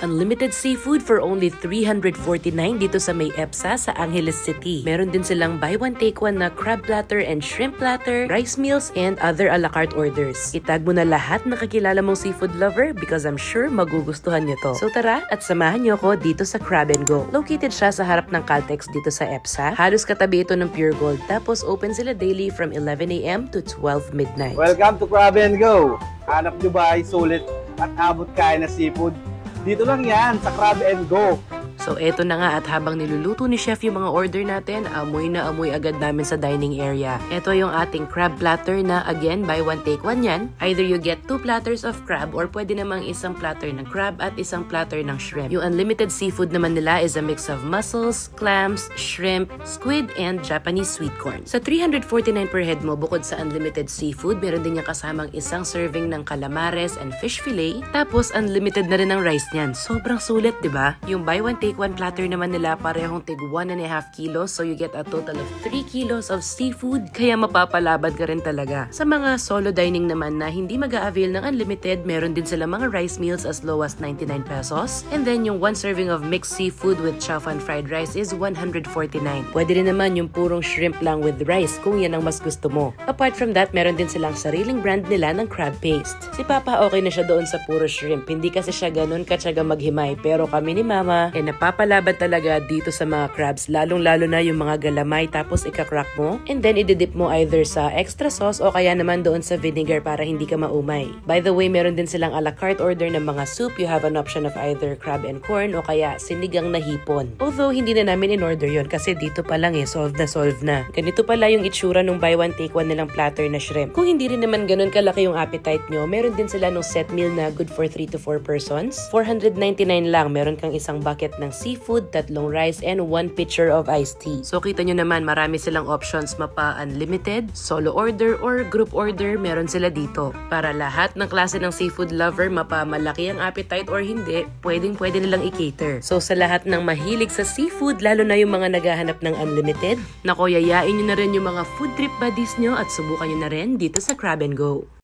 Unlimited seafood for only $349 dito sa may EPSA sa Angeles City. Meron din silang buy one take one na crab platter and shrimp platter, rice meals, and other a la carte orders. Itag mo na lahat na kakilala mong seafood lover because I'm sure magugustuhan nyo to. So tara at samahan nyo ko dito sa Crab and Go. Located siya sa harap ng Caltex dito sa EPSA. Halos katabi ito ng Pure Gold. Tapos open sila daily from 11 a.m. to 12 midnight. Welcome to Crab and Go! Hanap nyo ba ay sulit at abot kaya na seafood? Dito lang yan sa Crab and Go. So eto na nga at habang niluluto ni chef yung mga order natin, amoy na amoy agad namin sa dining area. Ito yung ating crab platter na again buy one take one yan. Either you get 2 platters of crab or pwede namang isang platter ng crab at isang platter ng shrimp. Yung unlimited seafood naman nila is a mix of mussels, clams, shrimp, squid, and Japanese sweet corn. Sa $349 per head mo, bukod sa unlimited seafood, meron din niya kasamang isang serving ng calamares and fish fillet. Tapos unlimited na rin ang rice niyan. Sobrang sulit, di ba? Yung buy one take one platter naman nila parehong tig 1.5 kilos, so you get a total of 3 kilos of seafood, kaya mapapalabad ka rin talaga. Sa mga solo dining naman na hindi mag-a-avail ng unlimited, meron din sila mga rice meals as low as 99 pesos. And then yung one serving of mixed seafood with chow fan fried rice is 149. Pwede rin naman yung purong shrimp lang with rice kung yan ang mas gusto mo. Apart from that, meron din silang sariling brand nila ng crab paste. Si Papa okay na siya doon sa puro shrimp, hindi kasi siya ganun katsaga maghimay, pero kami ni Mama napapalaban talaga dito sa mga crabs, lalong-lalo na yung mga galamay, tapos ika-crack mo and then ididip mo either sa extra sauce o kaya naman doon sa vinegar para hindi ka maumay. By the way, meron din silang a la carte order ng mga soup. You have an option of either crab and corn o kaya sinigang na hipon. Although hindi na namin in-order yon kasi dito pa lang solve na. Ganito pala yung itsura nung buy one take one nilang platter na shrimp. Kung hindi rin naman ganun kalaki yung appetite nyo, meron din sila nung set meal na good for 3 to 4 persons. $499 lang, meron kang isang bucket ng seafood, 3 rice, and 1 pitcher of iced tea. So kita nyo naman, marami silang options, mapa unlimited, solo order, or group order, meron sila dito. Para lahat ng klase ng seafood lover, mapa malaki ang appetite or hindi, pwede nilang i-cater. So sa lahat ng mahilig sa seafood, lalo na yung mga naghahanap ng unlimited, nako yayain nyo na rin yung mga food trip buddies nyo at subukan nyo na rin dito sa Crab and Go.